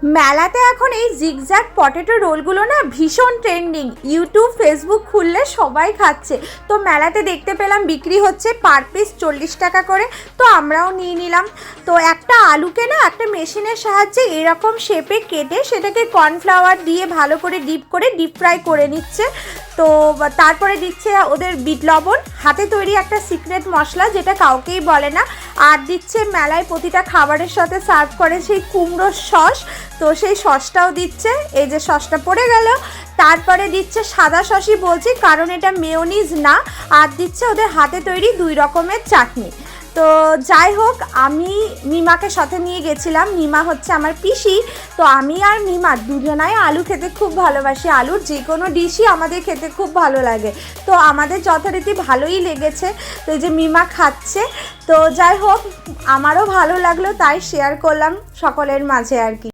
মেলাতে এখন এই জিগজ্যাগ পটেটো রোলগুলো না ভীষণ ট্রেন্ডিং। ইউটিউব ফেসবুক খুললে সবাই খাচ্ছে। তো মেলাতে দেখতে পেলাম বিক্রি হচ্ছে পার পিস 40 টাকা করে। তো আমরাও নিয়ে নিলাম। তো একটা আলুকে না একটা মেশিনের সাহায্যে এরকম শেপে কেটে সেটাকে কর্নফ্লাওয়ার দিয়ে ভালো করে ডিপ ফ্রাই করে নিচ্ছে। তো তারপরে দিচ্ছে ওদের বিট লবণ, হাতে তৈরি একটা সিক্রেট মশলা যেটা কাউকেই বলে না। আর দিচ্ছে মেলায় প্রতিটা খাবারের সাথে সার্ভ করে সেই কুমড়োর সস। তো সেই সসটাও দিচ্ছে, এই যে সসটা পড়ে গেল। তারপরে দিচ্ছে সাদা সসই বলছি কারণ এটা মেয়োনিজ না। আর দিচ্ছে ওদের হাতে তৈরি 2 রকমের চাটনি। তো যাই হোক, আমি মিমাকে সাথে নিয়ে গেছিলাম। মিমা হচ্ছে আমার পিসি। তো আমি আর মিমা দুজনাই আলু খেতে খুব ভালোবাসি। আলুর যে কোনো ডিশই আমাদের খেতে খুব ভালো লাগে। তো আমাদের যথারীতি ভালোই লেগেছে। তো এই যে মিমা খাচ্ছে। তো যাই হোক, আমারও ভালো লাগলো, তাই শেয়ার করলাম সকলের মাঝে আর কি।